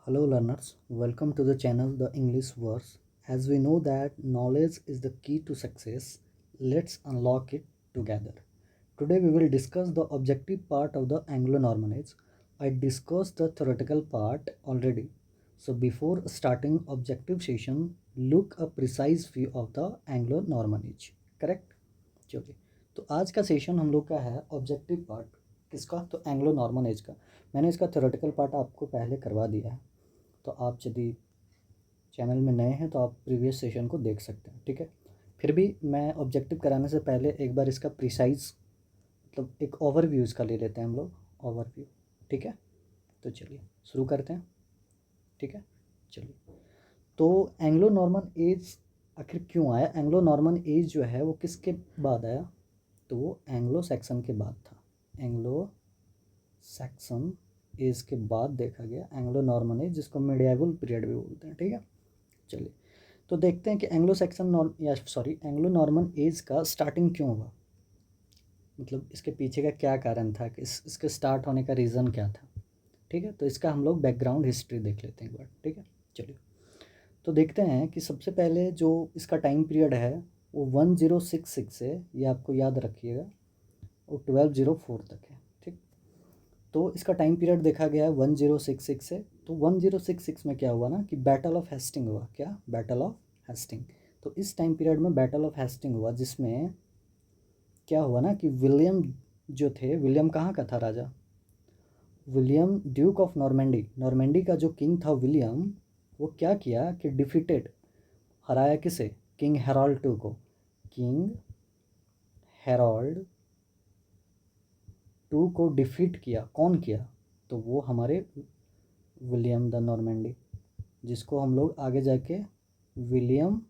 Hello learners, welcome to the channel The English Verse. As we know that knowledge is the key to success, let's unlock it together. Today we will discuss the objective part of the Anglo-Norman Age. I discussed the theoretical part already. So before starting objective session, look a precise view of the Anglo-Norman Age. Correct? चलिए, तो आज का session हम लोग का है objective part किसका, तो एंग्लो नॉर्मन एज का। मैंने इसका थ्योरेटिकल पार्ट आपको पहले करवा दिया है, तो आप यदि चैनल में नए हैं तो आप प्रीवियस सेशन को देख सकते हैं। ठीक है, फिर भी मैं ऑब्जेक्टिव कराने से पहले एक बार इसका प्रिसाइज मतलब एक ओवरव्यू इसका ले लेते हैं हम लोग, ओवरव्यू। ठीक है, तो चलिए शुरू करते हैं। ठीक है, चलिए, तो एंग्लो नॉर्मन एज आखिर क्यों आया? एंग्लो नॉर्मन एज जो है वो किसके बाद आया? तो वो एंग्लो सैक्सन के बाद था। एंग्लो सैक्सन एज के बाद देखा गया एंग्लो नॉर्मन एज, जिसको मिडिएवल पीरियड भी बोलते हैं। ठीक है, चलिए, तो देखते हैं कि एंग्लो नॉर्मन एज का स्टार्टिंग क्यों हुआ, मतलब इसके पीछे का क्या कारण था कि इसके स्टार्ट होने का रीज़न क्या था। ठीक है, तो इसका हम लोग बैकग्राउंड हिस्ट्री देख लेते हैं एक बार। ठीक है, चलिए, तो देखते हैं कि सबसे पहले जो इसका टाइम पीरियड है वो 1066 से, ये आपको याद रखिएगा, वो 1204 तक है। ठीक, तो इसका टाइम पीरियड देखा गया है 1066 से। तो 1066 में क्या हुआ ना कि बैटल ऑफ हेस्टिंग हुआ। क्या? Battle of Hastings. तो इस टाइम पीरियड में बैटल ऑफ हेस्टिंग हुआ, जिसमें क्या हुआ ना कि विलियम जो थे, विलियम कहाँ का था राजा? William duke of Normandy, Normandy का जो किंग था विलियम, वो क्या किया कि डिफीटेड, हराया किसे? किंग हेराल्ड टू को। किंग हेराल्ड टू को डिफीट किया। कौन किया? तो वो हमारे विलियम द नॉर्मेंडी, जिसको हम लोग आगे जाके विलियम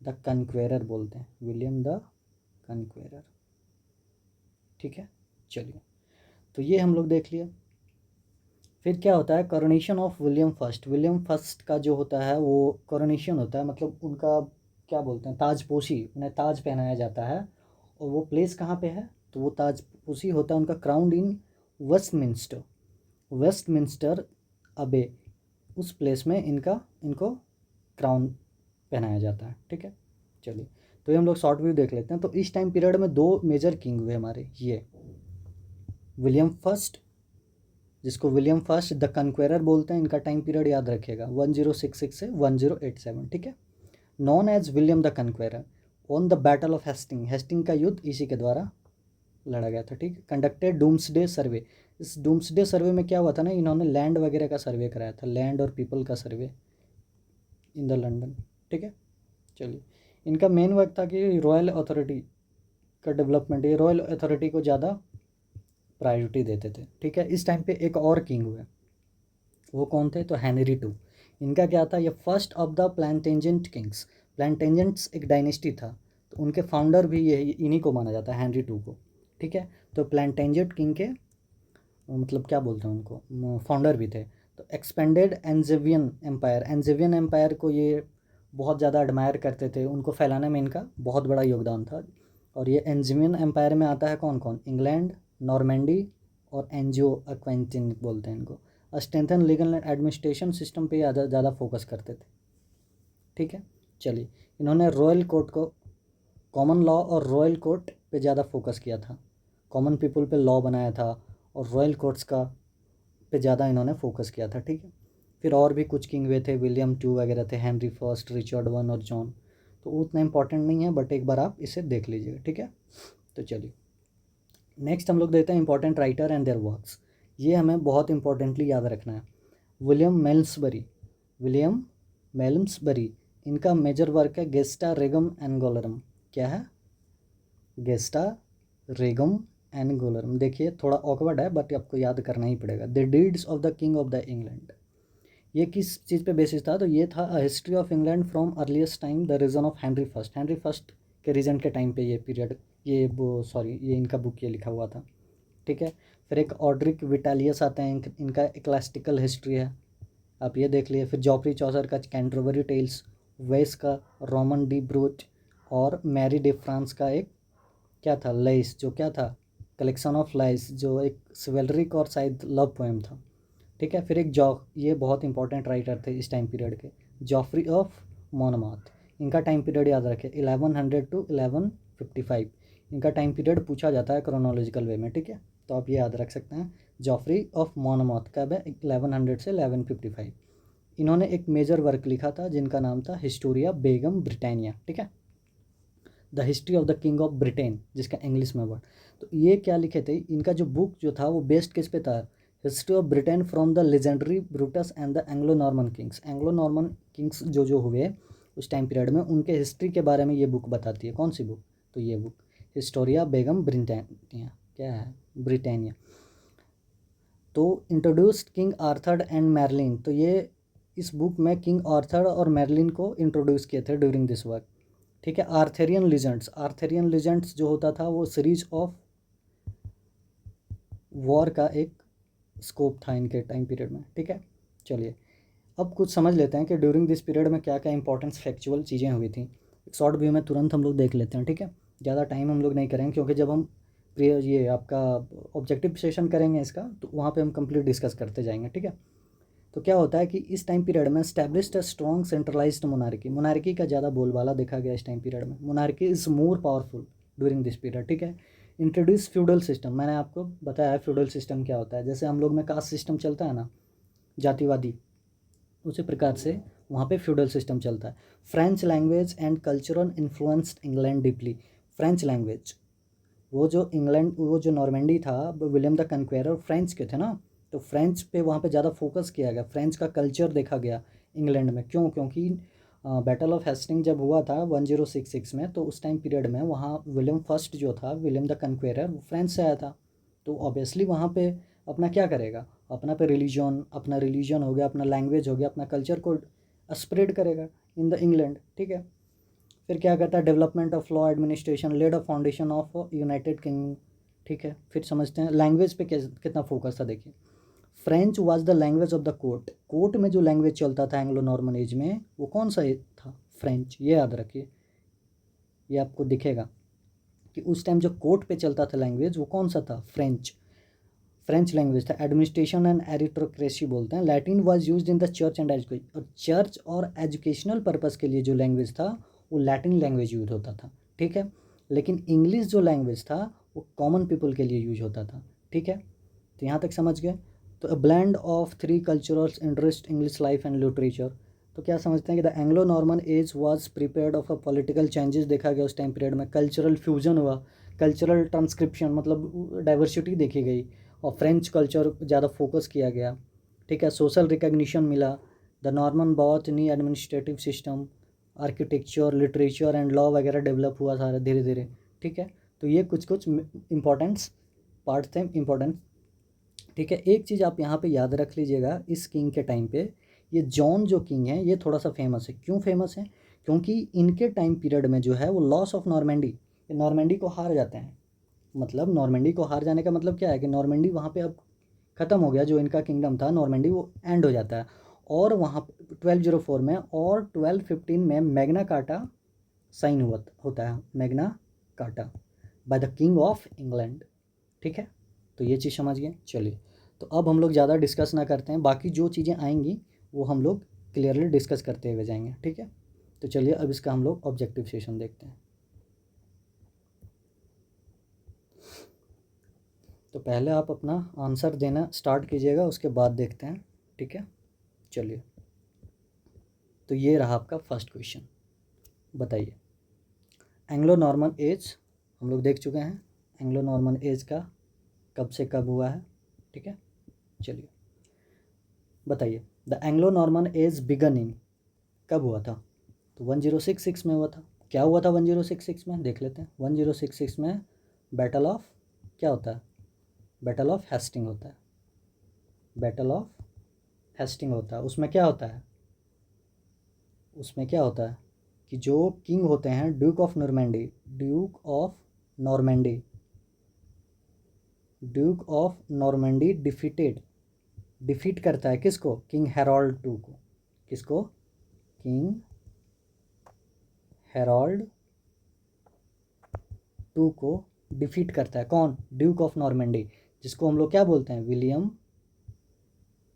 द कन्क्वेरर बोलते हैं। William the conqueror. ठीक है, चलिए, तो ये हम लोग देख लिया। फिर क्या होता है? Coronation of William first. William first का जो होता है वो कोरोनेशन होता है, मतलब उनका क्या बोलते हैं, ताजपोशी, उन्हें ताज पहनाया जाता है। और वो प्लेस कहाँ पे है? तो वो ताजपोशी होता है उनका क्राउंड इन वेस्टमिंस्टर। वेस्टमिंस्टर अबे, उस प्लेस में इनको क्राउन पहनाया जाता है। ठीक है, चलिए, तो ये हम लोग शॉर्ट व्यू देख लेते हैं। तो इस टाइम पीरियड में दो मेजर किंग हुए हमारे, ये विलियम फर्स्ट, जिसको विलियम फर्स्ट द कन्क्वेरर बोलते हैं। इनका टाइम पीरियड याद रखिएगा 1066 से 1087। ठीक है, known as William the conqueror on the battle of Hastings. Hastings का युद्ध इसी के द्वारा लड़ा गया था। ठीक है, कंडक्टेड डूम्सडे सर्वे। इस डूम्सडे सर्वे में क्या हुआ था ना, इन्होंने लैंड वगैरह का सर्वे कराया था, लैंड और पीपल का सर्वे इन द लंदन। ठीक है, चलिए, इनका मेन वर्क था कि रॉयल अथॉरिटी का डेवलपमेंट, ये रॉयल अथॉरिटी को ज़्यादा प्रायोरिटी देते थे। ठीक है, इस टाइम पे एक और किंग हुए, वो कौन थे? तो हेनरी टू। इनका क्या था? ये फर्स्ट ऑफ द प्लांटेंजेंट किंग्स। प्लांटेंजेंट्स एक डायनेस्टी था, तो उनके फाउंडर भी यही इन्हीं को माना जाता है, हेनरी टू को। ठीक है, तो प्लांटेंजेंट किंग के मतलब क्या बोलते हैं उनको, फाउंडर भी थे। तो एक्सपेंडेड एंजेवियन एम्पायर, एंजेवियन एम्पायर को ये बहुत ज़्यादा एडमायर करते थे, उनको फैलाने में इनका बहुत बड़ा योगदान था। और ये एंजेवियन एम्पायर में आता है कौन कौन? इंग्लैंड, नॉर्मेंडी और एंजियो एक्वेंटिन बोलते हैं इनको। स्ट्रेंथन लीगल एडमिनिस्ट्रेशन सिस्टम पे ज़्यादा फोकस करते थे। ठीक है, चलिए, इन्होंने रॉयल कोर्ट को, कॉमन लॉ और रॉयल कोर्ट पे ज़्यादा फोकस किया था। कॉमन पीपल पे लॉ बनाया था और रॉयल कोर्ट्स का पे ज़्यादा इन्होंने फोकस किया था। ठीक है, फिर और भी कुछ किंग हुए थे, विलियम टू वगैरह थे, हेनरी फर्स्ट, रिचर्ड वन और जॉन। तो उतना इंपॉर्टेंट नहीं है, बट एक बार आप इसे देख लीजिएगा। ठीक है, तो चलिए, नेक्स्ट हम लोग देखते हैं important writer and there works. ये हमें बहुत इंपॉर्टेंटली याद रखना है। विलियम मेल्मसबरी, विलियम मेल्मसबरी, इनका मेजर वर्क है गेस्टा रेगम एंगोलरम। क्या है? गेस्टा रेगम एंगोलरम। देखिए थोड़ा ऑकवर्ड है, बट आपको याद करना ही पड़ेगा। The deeds of the king of the England. ये किस चीज़ पे बेसिस था? तो ये था a history of England from earliest time, the reign of Henry first. Henry first के रीजन के टाइम पे ये पीरियड, ये वो सॉरी, ये इनका बुक ये लिखा हुआ था। ठीक है, फिर एक ऑड्रिक विटालियस आते हैं, इनका इक्लास्टिकल हिस्ट्री है, आप ये देख लिए। फिर जॉफरी चौसर का कैंटरबरी टेल्स, वेस का रोमन डी ब्रूट और मैरी डे फ्रांस का एक क्या था, लेस, जो क्या था, कलेक्शन ऑफ लाइस, जो एक सिवेलरिक और शायद लव पोएम था। ठीक है। फिर एक ये बहुत इंपॉर्टेंट राइटर थे इस टाइम पीरियड के, जॉफ्री ऑफ मोनमाथ। इनका टाइम पीरियड याद रखें 1100 टू 1155। इनका टाइम पीरियड पूछा जाता है क्रोनोलॉजिकल वे में, ठीक है, तो आप ये याद रख सकते हैं। जॉफ्री ऑफ मोनमाथ कब है? 1100 से 1155। इन्होंने एक मेजर वर्क लिखा था जिनका नाम था हिस्टोरिया बेगम ब्रिटानिया, ठीक है, the history of the king of Britain, जिसका इंग्लिश में वर्ड। तो ये क्या लिखे थे, इनका जो बुक जो था वो बेस्ड किस पे था? History of Britain from the legendary Brutus and the Anglo Norman Kings. Anglo Norman kings जो हुए उस टाइम पीरियड में, उनके हिस्ट्री के बारे में ये बुक बताती है। कौन सी बुक? तो ये बुक हिस्टोरिया बेगम ब्रिटानिया, क्या है? ब्रिटानिया। तो introduced king Arthur and Marilyn, तो ये इस बुक में किंग आर्थर और मैरलिन को इंट्रोड्यूस किए थे ड्यूरिंग दिस वर्क, ठीक है। आर्थरियन लीजेंड्स, आर्थरियन लीजेंड्स जो होता था वो सीरीज ऑफ वॉर का एक स्कोप था इनके टाइम पीरियड में, ठीक है। चलिए अब कुछ समझ लेते हैं कि ड्यूरिंग दिस पीरियड में क्या क्या इंपॉर्टेंट फैक्चुअल चीज़ें हुई थी। एक शॉर्ट व्यू में तुरंत हम लोग देख लेते हैं, ठीक है। ज़्यादा टाइम हम लोग नहीं करेंगे क्योंकि जब हम ये आपका ऑब्जेक्टिव सेशन करेंगे इसका, तो वहाँ पे हम कंप्लीट डिस्कस करते जाएंगे, ठीक है। तो क्या होता है कि इस टाइम पीरियड में established a strong centralised monarchy, monarchy का ज़्यादा बोलबाला देखा गया इस टाइम पीरियड में। Monarchy is more powerful during this period, ठीक है। इंट्रोड्यूस फ्यूडल सिस्टम, मैंने आपको बताया फ्यूडल सिस्टम क्या होता है। जैसे हम लोग में कास्ट सिस्टम चलता है ना, जातिवादी, उसी प्रकार से वहाँ पे फ्यूडल सिस्टम चलता है। French language and cultural influenced England deeply. French language, वो जो इंग्लैंड, वो जो नॉर्मेंडी था, विलियम द कन्क्वेरर फ्रेंच के थे ना, तो फ्रेंच पे वहाँ पे ज़्यादा फोकस किया गया, फ्रेंच का कल्चर देखा गया इंग्लैंड में। क्यों? क्योंकि बैटल ऑफ हेस्टिंग जब हुआ था 1066 में, तो उस टाइम पीरियड में वहाँ विलियम फर्स्ट जो था, विलियम द कन्क्वेरर, वो फ्रेंच से आया था। तो ऑब्वियसली वहाँ पे अपना क्या करेगा, अपना पे रिलीजन, अपना रिलीजन हो गया, अपना लैंग्वेज हो गया, अपना कल्चर को स्प्रेड करेगा इन द इंग्लैंड, ठीक है। फिर क्या करता है? Development of law administration, laid a foundation of United Kingdom, ठीक है। फिर समझते हैं लैंग्वेज पे कितना फोकस था, देखिए। French was the language of the court, court में जो लैंग्वेज चलता था एंग्लो नॉर्मन एज में, वो कौन सा था? फ्रेंच, ये याद रखिए, ये आपको दिखेगा कि उस टाइम जो कोर्ट पे चलता था लैंग्वेज, वो कौन सा था? फ्रेंच, फ्रेंच लैंग्वेज था। एडमिनिस्ट्रेशन एंड एरिटोक्रेसी बोलते हैं। Latin was used in the church and education, और चर्च और एजुकेशनल पर्पस के लिए जो लैंग्वेज था वो लैटिन लैंग्वेज यूज होता था, ठीक है। लेकिन इंग्लिश जो लैंग्वेज था वो कॉमन पीपल के लिए यूज होता था, ठीक है। तो यहाँ तक समझ गए। तो a blend of three cultural interest, English life and literature. तो क्या समझते हैं कि the Anglo Norman age was prepared of a political changes देखा गया उस टाइम पीरियड में, कल्चरल फ्यूजन हुआ, कल्चरल ट्रांसक्रिप्शन मतलब डाइवर्सिटी देखी गई, और फ्रेंच कल्चर ज़्यादा फोकस किया गया, ठीक है। सोशल रिकग्निशन मिला, द नॉर्मन बहुत new administrative system, architecture, literature and law वगैरह डेवलप हुआ सारा धीरे धीरे, ठीक है। तो ये कुछ कुछ इंपॉर्टेंट्स पार्ट थे इंपॉर्टेंट, ठीक है। एक चीज़ आप यहाँ पे याद रख लीजिएगा, इस किंग के टाइम पे ये जॉन जो किंग है ये थोड़ा सा फेमस है। क्यों फेमस है? क्योंकि इनके टाइम पीरियड में जो है वो लॉस ऑफ नॉर्मेंडी, नॉर्मेंडी को हार जाते हैं। मतलब नॉर्मेंडी को हार जाने का मतलब क्या है कि नॉर्मेंडी वहाँ पे अब ख़त्म हो गया, जो इनका किंगडम था नॉर्मेंडी वो एंड हो जाता है। और वहाँ 1204 में और 1215 में मैग्ना कार्टा साइन हुआ होता है, Magna carta by the king of England, ठीक है। तो ये चीज़ समझ गए। चलिए तो अब हम लोग ज़्यादा डिस्कस ना करते हैं, बाकी जो चीज़ें आएंगी वो हम लोग क्लियरली डिस्कस करते हुए जाएंगे, ठीक है। तो चलिए अब इसका हम लोग ऑब्जेक्टिव सेशन देखते हैं। तो पहले आप अपना आंसर देना स्टार्ट कीजिएगा, उसके बाद देखते हैं, ठीक है। चलिए तो ये रहा आपका फर्स्ट क्वेश्चन, बताइए एंग्लो नॉर्मन एज, हम लोग देख चुके हैं एंग्लो नॉर्मन एज का कब से कब हुआ है, ठीक है। चलिए बताइए the Anglo Norman age began in, कब हुआ था? तो 1066 में हुआ था। क्या हुआ था 1066 में? देख लेते हैं। 1066 में बैटल ऑफ, क्या होता है? बैटल ऑफ हेस्टिंग होता है, बैटल ऑफ हेस्टिंग होता है। उसमें क्या होता है? उसमें क्या होता है कि जो किंग होते हैं Duke of Normandy, Duke of Normandy, Duke of Normandy defeated, defeat करता है किसको? किंग हेरोल्ड टू को। किसको? किंग हेरोल्ड टू को डिफीट करता है। कौन? ड्यूक ऑफ नॉर्मेंडी, जिसको हम लोग क्या बोलते हैं? विलियम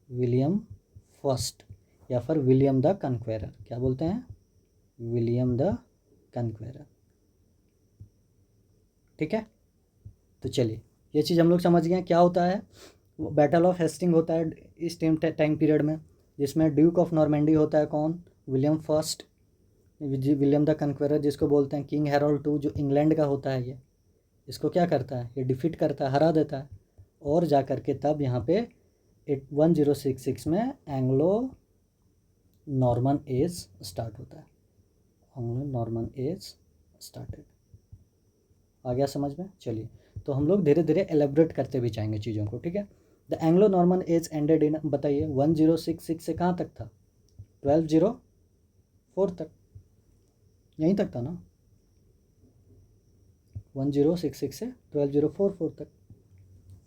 विलियम फर्स्ट या फिर विलियम द कन्क्वेरर, क्या बोलते हैं, विलियम द कन्क्वेरर। ठीक है, तो चलिए ये चीज़ हम लोग समझ गए क्या होता है। बैटल ऑफ हेस्टिंग होता है इस टाइम पीरियड में, जिसमें ड्यूक ऑफ नॉर्मेंडी होता है कौन, विलियम फर्स्ट, विलियम द कन्क्वेरर जिसको बोलते हैं। किंग हैरोल्ड टू जो इंग्लैंड का होता है, ये इसको क्या करता है, ये डिफीट करता है, हरा देता है, और जा कर के तब यहाँ पे 1066 में एंग्लो नॉर्मन एज स्टार्ट होता है। Anglo Norman age started. आ गया समझ में। चलिए तो हम लोग धीरे धीरे एलेबरेट करते भी जाएंगे चीज़ों को। ठीक है, the Anglo Norman age ended in, बताइए 1066 से कहाँ तक था, 1204 तक, यहीं तक था ना, 1066 से 1204 तक।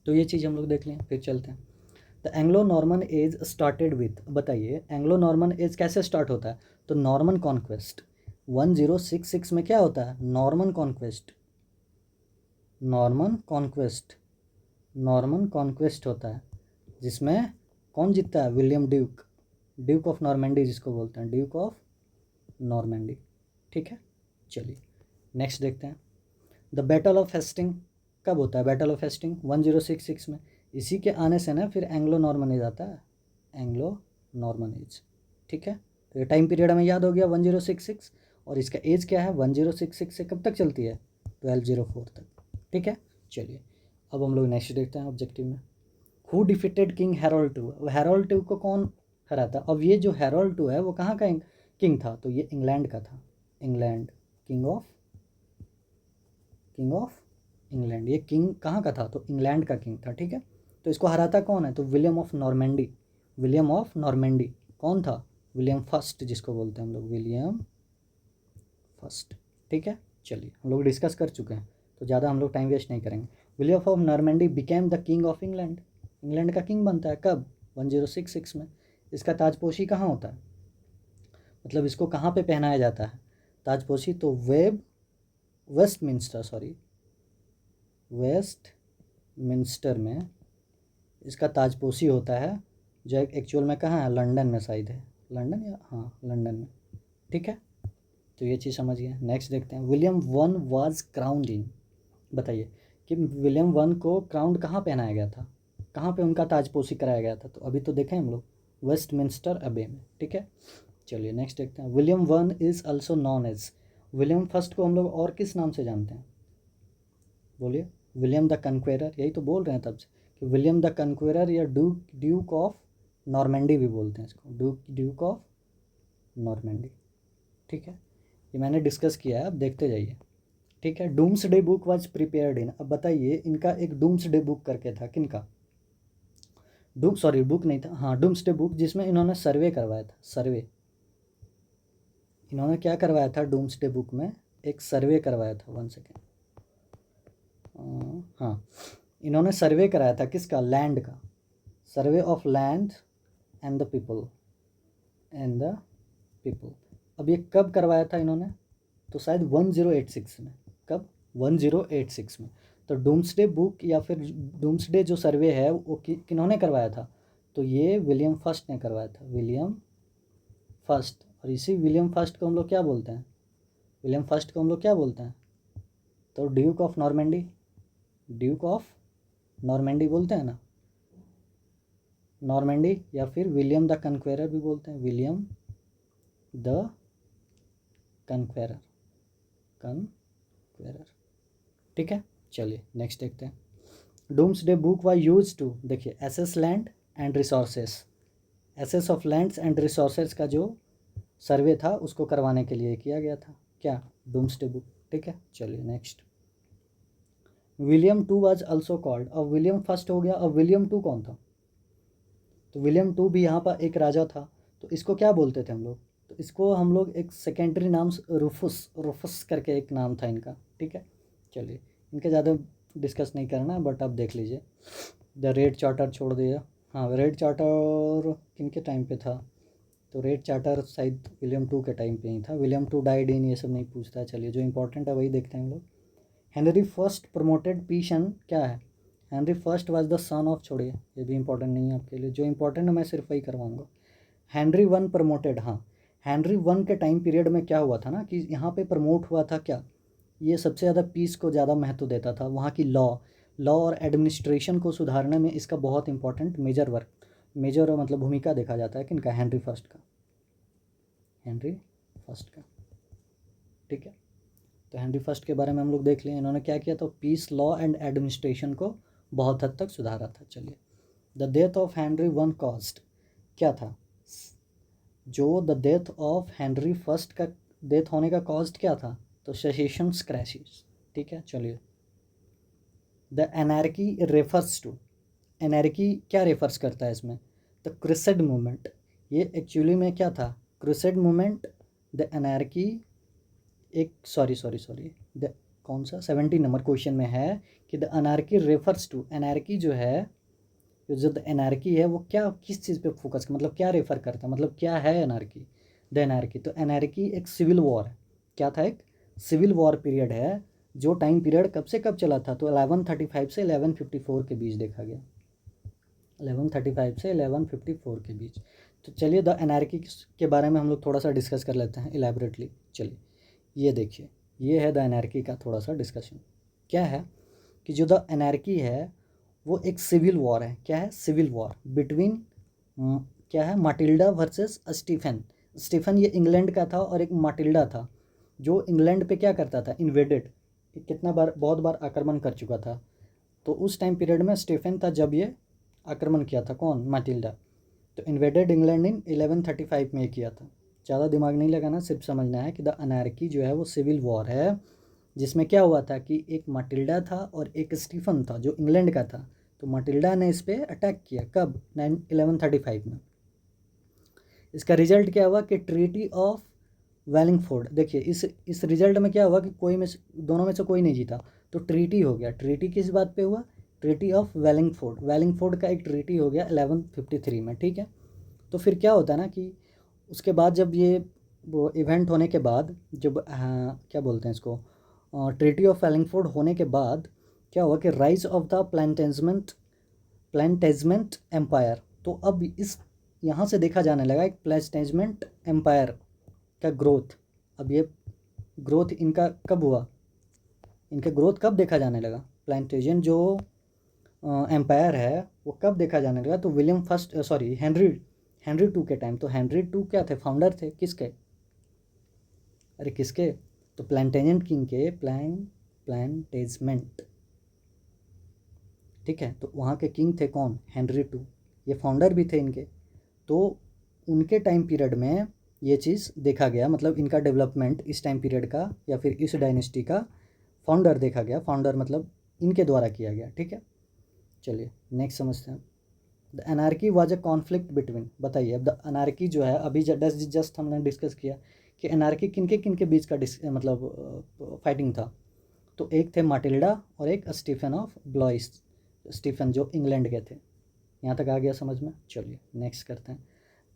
तो ये चीज़ हम लोग देख लें, फिर चलते हैं। The Anglo Norman age started with, बताइए एंग्लो नॉर्मन एज कैसे स्टार्ट होता है, तो नॉर्मन कॉन्क्वेस्ट। 1066 में क्या होता है, Norman conquest, Norman conquest, Norman conquest होता है, जिसमें कौन जीतता है, William Duke, Duke of Normandy जिसको बोलते हैं, ड्यूक ऑफ नॉर्मेंडी। ठीक है, चलिए नेक्स्ट देखते हैं। द बैटल ऑफ हेस्टिंग कब होता है, बैटल ऑफ हेस्टिंग 1066 में। इसी के आने से ना फिर एंग्लो नॉर्मन एज आता है, एंग्लो नॉर्मन एज। ठीक है, तो ये टाइम पीरियड हमें याद हो गया 1066, और इसका एज क्या है, 1066 से कब तक चलती है, 1204 तक। ठीक है, चलिए अब हम लोग नेक्स्ट देखते हैं ऑब्जेक्टिव में। Who defeated king Harold two, Harold two को कौन हराता, अब ये जो हैरोल्ड टू है वो कहाँ का किंग था, तो ये इंग्लैंड का था, इंग्लैंड, किंग ऑफ इंग्लैंड। ये किंग कहाँ का था, तो इंग्लैंड का किंग था। ठीक है, तो इसको हराता कौन है, तो William of Normandy, William of Normandy कौन था, विलियम फर्स्ट जिसको बोलते हैं हम लोग, विलियम फर्स्ट। ठीक है, चलिए हम लोग डिस्कस कर चुके हैं तो ज़्यादा हम लोग टाइम वेस्ट नहीं करेंगे। William of Normandy became the king of England, England का किंग बनता है कब, 1066 में। इसका ताजपोशी कहाँ होता है, मतलब इसको कहाँ पे पहनाया जाता है ताजपोशी, तो वेस्टमिंस्टर में इसका ताजपोशी होता है, जो एक्चुअल में कहाँ है, लंदन में शायद है, लंदन या हाँ लंदन में। ठीक है, तो ये चीज़ समझिए। नेक्स्ट देखते हैं, विलियम वन वाज क्राउंड इन, बताइए कि विलियम वन को क्राउन कहाँ पहनाया गया था, कहाँ पे उनका ताजपोशी कराया गया था, तो अभी तो देखें हम लोग वेस्टमिंस्टर अबे में। ठीक है, चलिए नेक्स्ट देखते हैं। William one is also known as, William first को हम लोग और किस नाम से जानते हैं, बोलिए, विलियम द कन्क्वेरर, यही तो बोल रहे हैं तब से कि विलियम द कन्क्वेरर, या ड्यूक ऑफ नॉर्मेंडी भी बोलते हैं इसको, ड्यूक ऑफ नॉर्मेंडी। ठीक है, ये मैंने डिस्कस किया है, अब देखते जाइए। ठीक है, doomsday book was prepared in, अब बताइए इनका एक डूम्सडे बुक करके था, किनका, बुक नहीं था, हाँ डूम्सडे बुक, जिसमें इन्होंने सर्वे करवाया था, सर्वे, इन्होंने क्या करवाया था डूम्सडे बुक में, एक सर्वे करवाया था, 1 सेकेंड, हाँ इन्होंने सर्वे कराया था किसका, लैंड का, survey of land and the people. अब ये कब करवाया था इन्होंने, तो शायद 1086 में, कब, 1086 में। तो डूम्सडे बुक या फिर डूम्सडे जो सर्वे है वो किन्होंने करवाया था, तो ये विलियम फर्स्ट ने करवाया था, विलियम फर्स्ट। और इसी विलियम फर्स्ट को हम लोग क्या बोलते हैं, विलियम फर्स्ट को हम लोग क्या बोलते हैं, तो Duke of Normandy, Duke of Normandy बोलते हैं ना, नॉर्मेंडी, या फिर विलियम द कन्क्वेरर भी बोलते हैं, विलियम द कन्क्वेरर, ठीक है, चलिए नेक्स्ट देखते हैं। Doomsday book was used to, देखिए assess land and resources, assess of lands and resources का जो सर्वे था उसको करवाने के लिए किया गया था, क्या, डूम्सडे बुक। ठीक है, चलिए next. William two was also called, अब विलियम फर्स्ट हो गया, अब विलियम टू कौन था, तो विलियम टू भी यहाँ पर एक राजा था, तो इसको क्या बोलते थे हम लोग, तो इसको हम लोग एक सेकेंडरी नाम, रूफस करके एक नाम था इनका। ठीक है, चलिए इनके ज़्यादा डिस्कस नहीं करना है, बट आप देख लीजिए। द रेड चार्टर छोड़ दिया, हाँ रेड चार्टर किन के टाइम पे था, तो रेड चार्टर शायद विलियम टू के टाइम पे ही था, विलियम टू डाइड इन, ये सब नहीं पूछता है। चलिए जो इंपॉर्टेंट है वही देखते हैं हम लोग। Henry first promoted peace and क्या है, Henry first was the son of, छोड़िए ये भी इंपॉर्टेंट नहीं है आपके लिए, जो इंपॉर्टेंट है मैं सिर्फ वही करवाऊंगा। हेनरी वन प्रमोटेड, हाँ हेनरी वन के टाइम पीरियड में क्या हुआ था ना कि यहाँ पे प्रमोट हुआ था क्या, ये सबसे ज़्यादा पीस को ज़्यादा महत्व देता था, वहाँ की लॉ और एडमिनिस्ट्रेशन को सुधारने में इसका बहुत इंपॉर्टेंट मेजर मतलब भूमिका देखा जाता है किनका, हेनरी फर्स्ट का, हेनरी फर्स्ट का। ठीक है, तो हेनरी फर्स्ट के बारे में हम लोग देख लें, इन्होंने क्या किया, तो पीस, लॉ एंड एडमिनिस्ट्रेशन को बहुत हद तक सुधारा था। चलिए, the death of Henry one cost, क्या था, जो the death of Henry first का डेथ होने का कॉस्ट क्या था, तो सेसेशन क्राइसिस। ठीक है, चलिए, the anarchy refers to, anarchy क्या रेफर्स करता है इसमें, द क्रूसेड मूवमेंट, ये एक्चुअली में क्या था, क्रूसेड मूवमेंट, द एनार्की, एक सॉरी द कौन सा 70 नंबर क्वेश्चन में है कि the anarchy refers to, anarchy जो है, जो द एनार्की है वो क्या, किस चीज़ पे फोकस कर, मतलब क्या रेफर करता है, मतलब क्या है एनार्की, द एनार्की, तो एनार्की एक सिविल वॉर है, क्या था, एक सिविल वॉर पीरियड है, जो टाइम पीरियड कब से कब चला था, तो 1135 से 1154 के बीच देखा गया, 1135 से 1154 के बीच। तो चलिए द एनार्की के बारे में हम लोग थोड़ा सा डिस्कस कर लेते हैं इलेबरेटली। चलिए, ये देखिए, ये है द एनार्की का थोड़ा सा डिस्कशन। क्या है कि जो द एनार्की है वो एक सिविल वॉर है, क्या है, सिविल वॉर बिटवीन, क्या है, माटिल्डा वर्सेस स्टीफन। स्टीफन ये इंग्लैंड का था और एक माटिल्डा था जो इंग्लैंड पे क्या करता था, इन्वेडेड, कितना बार, बहुत बार आक्रमण कर चुका था। तो उस टाइम पीरियड में स्टीफन था जब ये आक्रमण किया था, कौन, माटिल्डा। तो इन्वेडेड इंग्लैंड इन 1135 में किया था। ज़्यादा दिमाग नहीं लगाना, सिर्फ समझना है कि द अनार्की जो है वो सिविल वॉर है, जिसमें क्या हुआ था कि एक माटिल्डा था और एक स्टीफन था जो इंग्लैंड का था। तो माटिल्डा ने इस पर अटैक किया, कब, 1135 में। इसका रिजल्ट क्या हुआ कि ट्रीटी ऑफ वेलिंगफोर्ड, देखिए इस रिजल्ट में क्या हुआ कि कोई में दोनों में से कोई नहीं जीता, तो ट्रीटी हो गया। ट्रीटी किस बात पे हुआ, ट्रीटी ऑफ वेलिंगफोर्ड, वेलिंगफोर्ड का एक ट्रीटी हो गया 1153 में। ठीक है, तो फिर क्या होता है ना कि उसके बाद जब ये वो इवेंट होने के बाद, जब क्या बोलते हैं इसको, ट्रीटी ऑफ वेलिंगफोर्ड होने के बाद क्या हुआ कि राइज ऑफ द प्लांटेजमेंट एम्पायर। तो अब इस यहाँ से देखा जाने लगा एक प्लांटेजमेंट एम्पायर का ग्रोथ। अब ये ग्रोथ इनका कब हुआ, इनका ग्रोथ कब देखा जाने लगा, प्लांटेजन जो एम्पायर है वो कब देखा जाने लगा, तो William first, sorry Henry two के टाइम। तो हेनरी टू क्या थे, फाउंडर थे किसके, अरे किसके, तो प्लांटेजन किंग के, प्लांटेजमेंट। ठीक है, तो वहाँ के किंग थे कौन, हेनरी टू, ये फाउंडर भी थे इनके। तो उनके टाइम पीरियड में ये चीज़ देखा गया, मतलब इनका डेवलपमेंट इस टाइम पीरियड का या फिर इस डायनेस्टी का फाउंडर देखा गया, फाउंडर मतलब इनके द्वारा किया गया। ठीक है, चलिए नेक्स्ट समझते हैं। The anarchy was a conflict between, बताइए अब द अनार्की जो है, अभी जस्ट हमने डिस्कस किया कि अनार्की किनके किनके बीच का मतलब फाइटिंग था। तो एक थे माटिल्डा और एक स्टीफन ऑफ ब्लॉइस, स्टीफन जो इंग्लैंड के थे। यहाँ तक आ गया समझ में, चलिए नेक्स्ट करते हैं।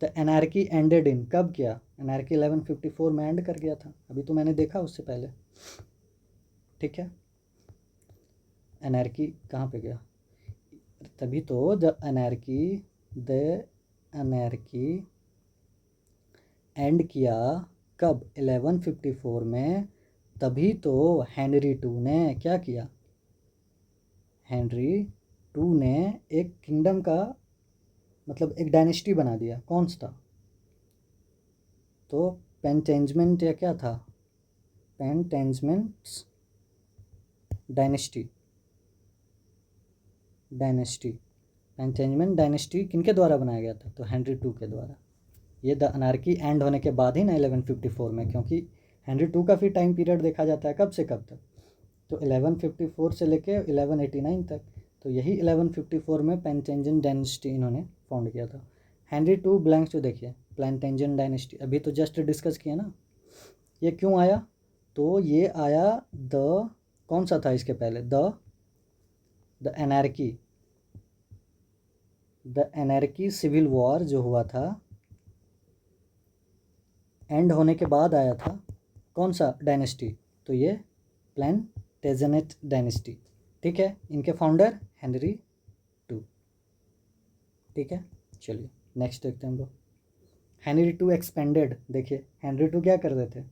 द एनार्की एंडेड इन, कब किया, एनार्की 1154 में एंड कर गया था, अभी तो मैंने देखा उससे पहले। ठीक है, एनार्की कहाँ पे गया, तभी तो द एनार्की एंड किया कब, 1154 में। तभी तो हेनरी टू ने क्या किया, हेनरी टू ने एक किंगडम का मतलब एक डायनेस्टी बना दिया, कौन सा था, तो पेंटेंजमेंट या क्या था, पेंटेंजमेंट्स डायनेस्टी, पेंटेंजमेंट डायनेस्टी किनके द्वारा बनाया गया था, तो हेनरी टू के द्वारा। ये द अनार्की एंड होने के बाद ही ना 1154 में, क्योंकि हेनरी टू का फिर टाइम पीरियड देखा जाता है कब से कब तक, तो 1154 से लेके 1189 तक। तो यही 1154 में पेंटेंजन डायनेस्टी इन्होंने फाउंड किया था। हेनरी टू ब्लैंक्स टू, देखिए पेंटेंजन डायनेस्टी अभी तो जस्ट डिस्कस किया ना, ये क्यों आया, तो ये आया द, कौन सा था इसके पहले, द एनार्की सिविल वॉर जो हुआ था, एंड होने के बाद आया था कौन सा डायनेस्टी, तो ये प्लांटेजनेट डायनेस्टी। ठीक है। इनके फाउंडर हेनरी टू। ठीक है, चलिए नेक्स्ट देखते हैं हम लोग। Henry two expanded. देखिए हेनरी टू क्या कर रहे थे,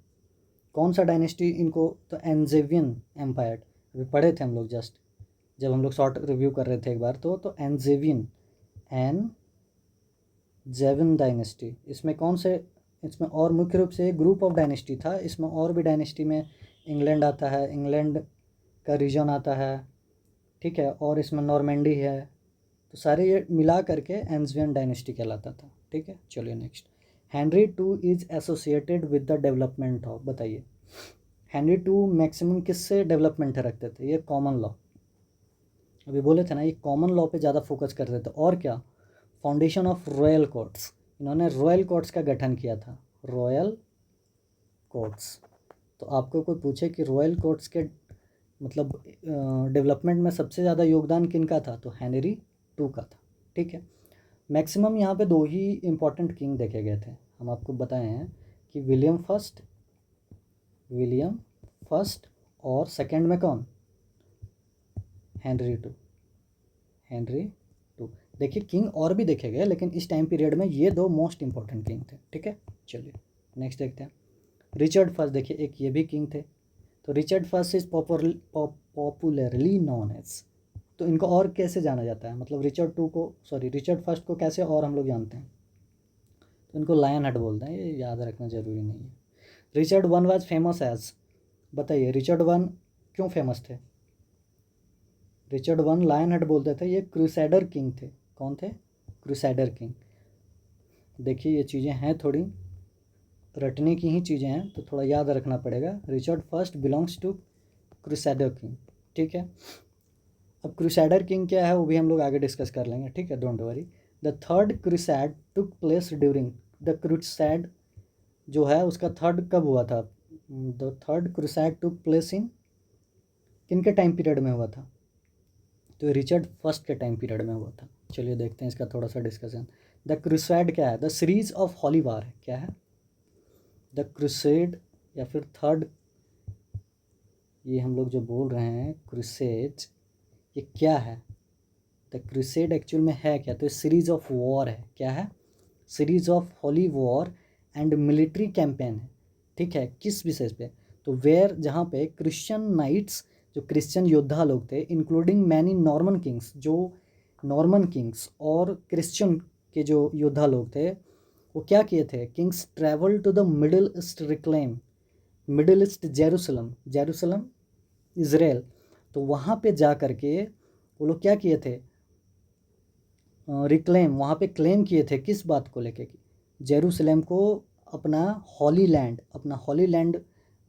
कौन सा डायनेस्टी इनको, तो एंजेवियन एम्पायर, अभी पढ़े थे हम लोग जस्ट जब हम लोग शॉर्ट रिव्यू कर रहे थे एक बार, तो एंजेवियन जेवन डायनेस्टी। इसमें कौन से, इसमें और मुख्य रूप से ग्रुप ऑफ डायनेस्टी था, इसमें और भी डायनेस्टी में इंग्लैंड आता है, इंग्लैंड का रीजन आता है, ठीक है, और इसमें नॉर्मेंडी है, तो सारे ये मिला करके एंजेवियन डायनेस्टी कहलाता था। ठीक है, चलिए next. Henry two is associated with the development of, बताइए हेनरी टू मैक्सिमम किससे डेवलपमेंट रखते थे, ये कॉमन लॉ, अभी बोले थे ना, ये कॉमन लॉ पे ज़्यादा फोकस करते थे। और क्या, फाउंडेशन ऑफ रॉयल कोर्ट्स, इन्होंने रॉयल कोर्ट्स का गठन किया था, रॉयल कोर्ट्स। तो आपको कोई पूछे कि रॉयल कोर्ट्स के मतलब डेवलपमेंट में सबसे ज़्यादा योगदान किनका था, तो हेनरी टू का था। ठीक है, मैक्सिमम यहाँ पे दो ही इम्पोर्टेंट किंग देखे गए थे, हम आपको बताए हैं कि विलियम फर्स्ट और सेकंड में कौन, हेनरी टू। देखिए किंग और भी देखे गए, लेकिन इस टाइम पीरियड में ये दो मोस्ट इंपॉर्टेंट किंग थे। ठीक है, चलिए नेक्स्ट देखते हैं। रिचर्ड फर्स्ट, देखिए एक ये भी किंग थे, तो Richard first is popularly known as, तो इनको और कैसे जाना जाता है, मतलब रिचर्ड फर्स्ट को कैसे और हम लोग जानते हैं, तो इनको लायन हेड बोलते हैं, ये याद रखना जरूरी नहीं है। Richard one was famous as, बताइए रिचर्ड वन क्यों फेमस थे, रिचर्ड वन लायन हेड बोलते थे, ये क्रूसैडर किंग थे। कौन थे, क्रूसैडर किंग। देखिए ये चीज़ें हैं थोड़ी रटने की ही चीज़ें हैं, तो थोड़ा याद रखना पड़ेगा। Richard first belongs to crusader king. ठीक है, अब क्रूसैडर किंग क्या है वो भी हम लोग आगे डिस्कस कर लेंगे। ठीक है, don't worry. The third crusade took place during, the crusade जो है उसका थर्ड कब हुआ था, the third crusade took place in किन के टाइम पीरियड में हुआ था, तो रिचर्ड फर्स्ट के टाइम पीरियड में हुआ था। चलिए देखते हैं इसका थोड़ा सा डिस्कशन। द क्रूसैड क्या है, द सीरीज ऑफ हॉली वार है, क्या है, द क्रूसेड या फिर थर्ड, ये हम लोग जो बोल रहे हैं क्रूसेड, ये क्या है, द क्रूसेड एक्चुअल में है क्या, तो सीरीज ऑफ वॉर है, क्या है, series of holy war and military campaign है। ठीक है, किस विषय पे, तो वेयर, जहाँ पे क्रिश्चियन नाइट्स, जो क्रिश्चियन योद्धा लोग थे, इंक्लूडिंग मैनी नॉर्मन किंग्स, जो नॉर्मन किंग्स और क्रिश्चियन के जो योद्धा लोग थे, वो क्या किए थे, kings travel to the Middle East reclaim, Middle East Jerusalem Israel, तो वहाँ पे जा कर के वो लोग क्या किए थे, रिक्लेम, वहाँ पे क्लेम किए थे, किस बात को लेके कि जेरूसलम को अपना हॉली लैंड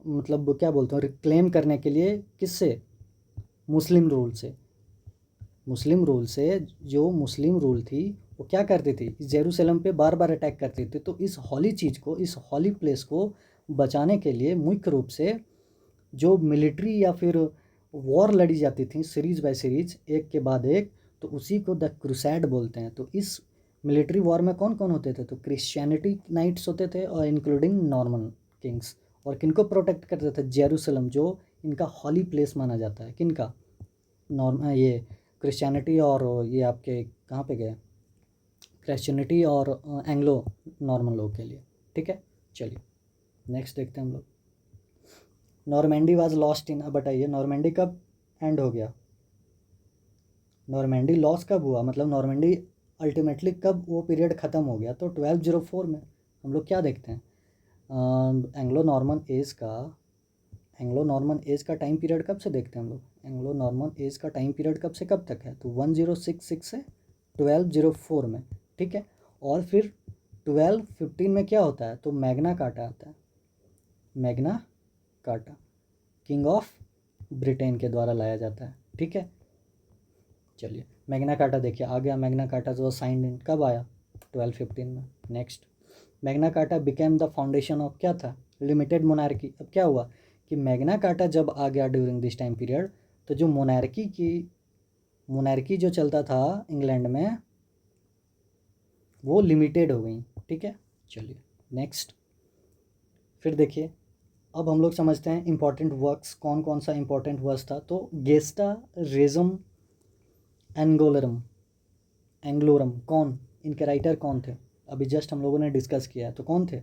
मतलब क्या बोलते हैं, रिक्लेम करने के लिए, किससे, मुस्लिम रूल से जो मुस्लिम रूल थी वो क्या करती थी, जेरूसलम पे बार बार अटैक करती थी, तो इस हॉली चीज़ को, इस हॉली प्लेस को बचाने के लिए मुख्य रूप से जो मिलिट्री या फिर वॉर लड़ी जाती थी सीरीज बाय सीरीज एक के बाद एक, तो उसी को द क्रूसैड बोलते हैं। तो इस मिलिट्री वॉर में कौन कौन होते थे, तो क्रिश्चियनिटी नाइट्स होते थे और इंक्लूडिंग नॉर्मन किंग्स, और किनको प्रोटेक्ट करते थे, जेरूसलम जो इनका हॉली प्लेस माना जाता है, किनका, ये क्रिश्चियनिटी और ये आपके कहाँ पे गए, क्रिश्चियनिटी और एंग्लो नॉर्मन लोग के लिए। ठीक है, चलिए नेक्स्ट देखते हैं हम लोग। नॉर्मेंडी वाज लॉस्ट इन, अब बताइए नॉर्मेंडी कब एंड हो गया, नॉर्मेंडी लॉस कब हुआ, मतलब नॉर्मेंडी अल्टीमेटली कब वो पीरियड ख़त्म हो गया, तो 1204 में। हम लोग क्या देखते हैं, एंग्लो नॉर्मन एज का टाइम पीरियड कब से देखते हैं हम लोग, एंग्लो नॉर्मन एज का टाइम पीरियड कब से कब तक है, तो 1066 से 1204 में। ठीक है, और फिर 1215 में क्या होता है, तो मैग्ना कार्टा आता है, Magna carta king of Britain के द्वारा लाया जाता है। ठीक है, चलिए मैग्ना कार्टा देखिए आ गया, मैग्ना कार्टा जो साइंड इन कब आया, 1215 में। Next, Magna carta became the foundation of, क्या था, लिमिटेड मोनार्की। अब क्या हुआ कि मैग्ना कार्टा जब आ गया ड्यूरिंग दिस टाइम पीरियड, तो जो मोनार्की जो चलता था इंग्लैंड में, वो लिमिटेड हो गई। ठीक है, चलिए नेक्स्ट, फिर देखिए अब हम लोग समझते हैं इंपॉर्टेंट वर्क्स, कौन कौन सा इंपॉर्टेंट वर्क्स था। तो गेस्टा रेजम एंगोलरम एंग्लोरम, कौन, इनके राइटर कौन थे? अभी जस्ट हम लोगों ने डिस्कस किया है, तो कौन थे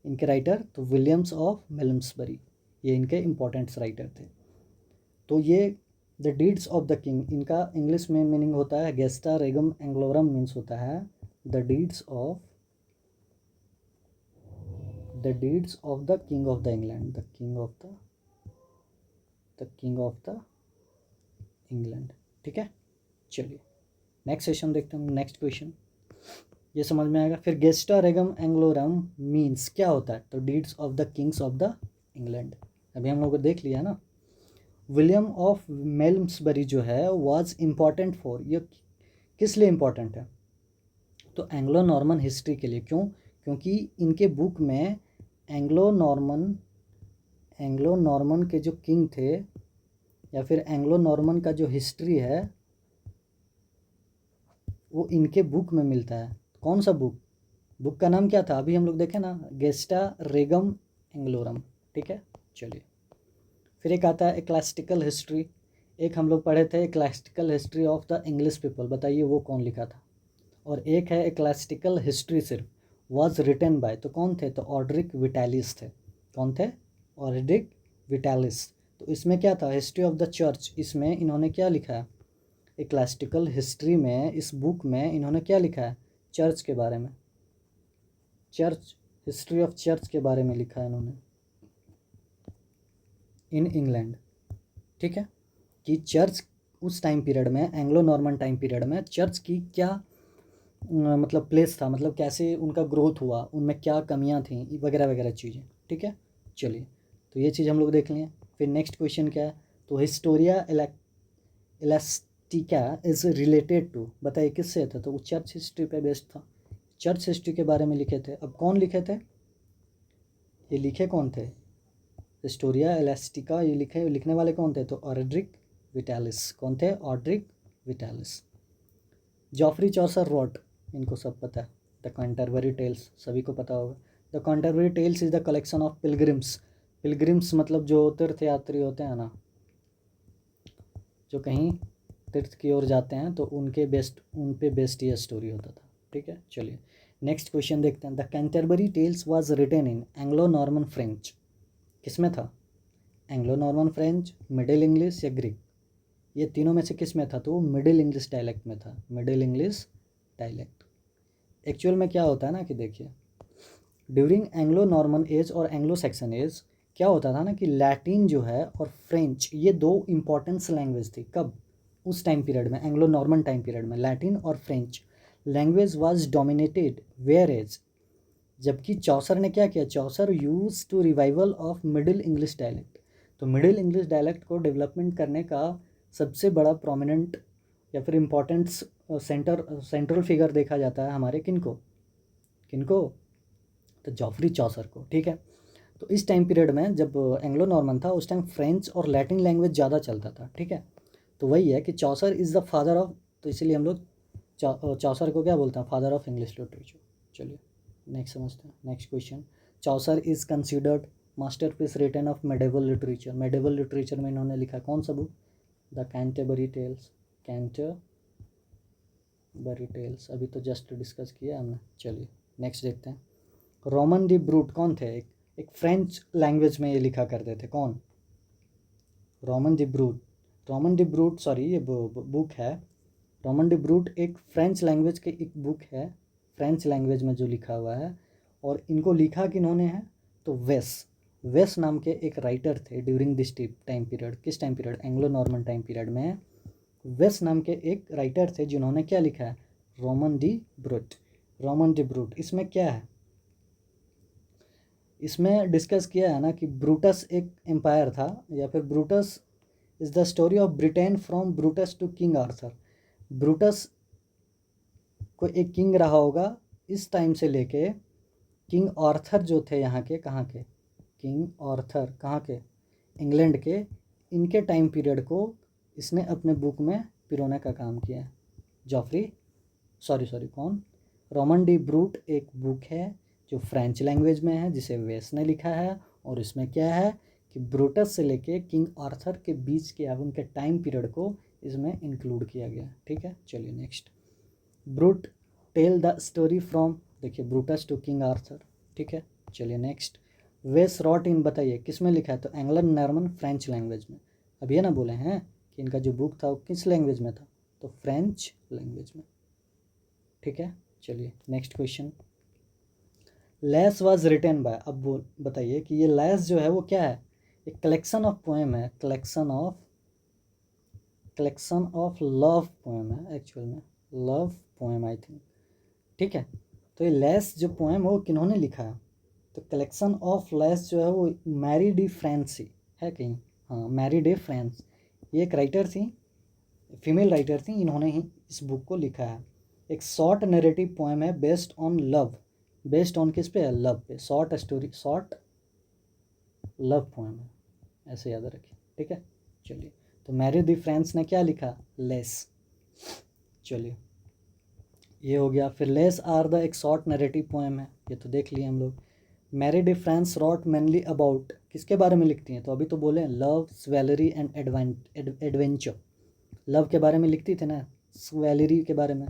इनके राइटर? तो विलियम्स ऑफ मेलम्सबरी, ये इनके इंपॉर्टेंट राइटर थे। तो ये the deeds of the king, इनका इंग्लिश में मीनिंग होता है गेस्टा रेगम एंग्लोरम, मीन्स होता है the deeds of the king of the England, the king of the England. ठीक है, चलिए नेक्स्ट सेशन देखते हैं, नेक्स्ट क्वेश्चन, ये समझ में आएगा। फिर गेस्टा रेगम एंग्लोरम मीन्स क्या होता है? तो deeds of the Kings of the England, अभी हम लोगों को देख लिया ना। विलियम ऑफ मेलम्सबरी जो है वाज इम्पॉर्टेंट फॉर, ये किस लिए इम्पॉर्टेंट है? तो एंग्लो नॉर्मन हिस्ट्री के लिए। क्यों? क्योंकि इनके बुक में एंग्लो नॉर्मन के जो किंग थे, या फिर एंग्लो नॉर्मन का जो हिस्ट्री है वो इनके बुक में मिलता है। कौन सा बुक का नाम क्या था? अभी हम लोग देखें ना, गेस्टा रेगम एंग्लोरम। ठीक है, चलिए फिर एक आता है एक्लास्टिकल हिस्ट्री, एक हम लोग पढ़े थे ecclesiastical history of the English people, बताइए वो कौन लिखा था? और एक है एक्लास्टिकल हिस्ट्री सिर्फ, वाज रिटन बाय, तो कौन थे? तो ऑड्रिक विटालिस थे। कौन थे? ऑड्रिक विटालिस। तो इसमें क्या था? हिस्ट्री ऑफ द चर्च, इसमें इन्होंने क्या लिखा है? एक्लास्टिकल हिस्ट्री में, इस बुक में इन्होंने क्या लिखा है? चर्च के बारे में, चर्च, हिस्ट्री ऑफ चर्च के बारे में लिखा है इन्होंने इन इंग्लैंड। ठीक है, कि चर्च उस टाइम पीरियड में, एंग्लो नॉर्मन टाइम पीरियड में चर्च की क्या मतलब प्लेस था, मतलब कैसे उनका ग्रोथ हुआ, उनमें क्या कमियां थी, वगैरह वगैरह चीज़ें। ठीक है, चलिए तो ये चीज़ हम लोग देख लिए। फिर नेक्स्ट क्वेश्चन क्या है? तो Historia Ecclesiastica is related to, बताइए किससे था? तो वो चर्च हिस्ट्री पे बेस्ड था, चर्च हिस्ट्री के बारे में लिखे थे। अब कौन लिखे थे? ये लिखे कौन थे? हिस्टोरिया इलास्टिका ये लिखने वाले कौन थे? तो ऑड्रिक विटालिस। कौन थे? ऑड्रिक विटालिस। जॉफ्री चौसर रॉट, इनको सब पता है, द कैंटरबरी टेल्स सभी को पता होगा। The Canterbury Tales is the collection of pilgrims, pilgrims मतलब जो तीर्थ यात्री होते हैं ना, जो कहीं तीर्थ की ओर जाते हैं, तो उन पे बेस्ट ये स्टोरी होता था। ठीक है, चलिए नेक्स्ट क्वेश्चन देखते हैं। The Canterbury Tales was written in Anglo Norman French, किस में था? Anglo Norman French, Middle English या ग्रीक, ये तीनों में से किस में था? तो मिडिल इंग्लिश डायलेक्ट में था, मिडिल इंग्लिश डायलेक्ट। एक्चुअल में क्या होता है ना कि देखिए, ड्यूरिंग एंग्लो नॉर्मन एज और एंग्लो सेक्सन एज क्या होता था ना कि लैटिन जो है और फ्रेंच, ये दो इम्पॉर्टेंस लैंग्वेज थी। कब? उस टाइम पीरियड में, एंग्लो नॉर्मन टाइम पीरियड में लैटिन और French language was dominated, whereas, जबकि चौसर ने क्या किया? Chaucer use to revival of middle English dialect. तो मिडिल इंग्लिश डायलेक्ट को डेवलपमेंट करने का सबसे बड़ा प्रोमिनेंट या फिर इम्पोर्टेंस सेंट्रल फिगर देखा जाता है हमारे किनको किनको? तो जॉफ्री चौसर को। ठीक है, तो इस टाइम पीरियड में जब एंग्लो नॉर्मन था, उस टाइम फ्रेंच और लैटिन लैंग्वेज ज़्यादा चलता था। ठीक है, तो वही है कि Chaucer is the father of, तो इसीलिए हम लोग चौसर को क्या बोलते हैं? Father of English literature. चलिए नेक्स्ट समझते हैं, next question. Chaucer is considered masterpiece written of medieval literature, medieval literature में इन्होंने लिखा कौन सा बुक? The Canterbury Tales, Canterbury Tales, अभी तो जस्ट डिस्कस किया हमने। चलिए नेक्स्ट देखते हैं। रोमन डी ब्रूट कौन थे? एक फ्रेंच लैंग्वेज में ये लिखा करते थे, कौन? रोमन डी ब्रूट, सॉरी ये बुक है। रोमन डी ब्रूट एक फ्रेंच लैंग्वेज के एक बुक है, फ्रेंच लैंग्वेज में जो लिखा हुआ है। और इनको लिखा किन्होंने है? तो वेस नाम के एक राइटर थे ड्यूरिंग दिस टाइम पीरियड। किस time period? Anglo Norman time period में वेस नाम के एक राइटर थे जिन्होंने क्या लिखा है? Roman D brute. इसमें क्या है? इसमें डिस्कस किया है ना कि ब्रूटस एक एम्पायर था, या फिर Brutus is the story of Britain from Brutus to king Arthur. Brutus को एक किंग रहा होगा इस टाइम से लेके किंग आर्थर जो थे यहाँ के, कहाँ के? किंग आर्थर कहाँ के? इंग्लैंड के। इनके टाइम पीरियड को इसने अपने बुक में पिरोने का काम किया है। जॉफ्री कौन? रोमन डी ब्रूट एक बुक है जो फ्रेंच लैंग्वेज में है, जिसे वेस ने लिखा है, और इसमें क्या है कि ब्रूटस से लेके किंग आर्थर के बीच के या उनके टाइम पीरियड को इसमें इंक्लूड किया गया है। ठीक है, चलिए next. Brut tell the story from, देखिए ब्रूटस टू किंग आर्थर। ठीक है, चलिए नेक्स्ट। वेस रॉट इन, बताइए किस में लिखा है, तो एंग्लो नॉर्मन फ्रेंच लैंग्वेज में। अब ये ना बोले हैं कि इनका जो बुक था वो किस लैंग्वेज में था, तो फ्रेंच लैंग्वेज में। ठीक है, चलिए next question. Lais was written by, अब बताइए कि ये लेस जो है वो क्या है, एक कलेक्शन ऑफ पोएम है, कलेक्शन ऑफ लव पोएम है एक्चुअल में, लव पोएम आई थिंक। ठीक है, तो ये लेस जो पोएम है वो किन्होंने लिखा है, तो कलेक्शन ऑफ लेस जो है वो मैरी डी फ्रांस है कहीं, हाँ मैरी डी फ्रांस, ये एक राइटर थी, फीमेल राइटर थी, इन्होंने ही इस बुक को लिखा है। एक शॉर्ट नरेटिव पोएम है based on love, based on किस पे है, लव पे, short story, short love poem है, ऐसे याद रखिए। ठीक है, चलिए तो मैरी दी फ्रांस ने क्या लिखा, लेस। चलिए ये हो गया। फिर लेस आर द एक शॉर्ट नरेटिव पोएम है, ये तो देख लिए हम लोग। Marie de France wrote mainly about, किसके बारे में लिखती हैं, तो अभी तो बोले love, chivalry and adventure, love के बारे में लिखती थी ना, स्वेलरी के बारे में।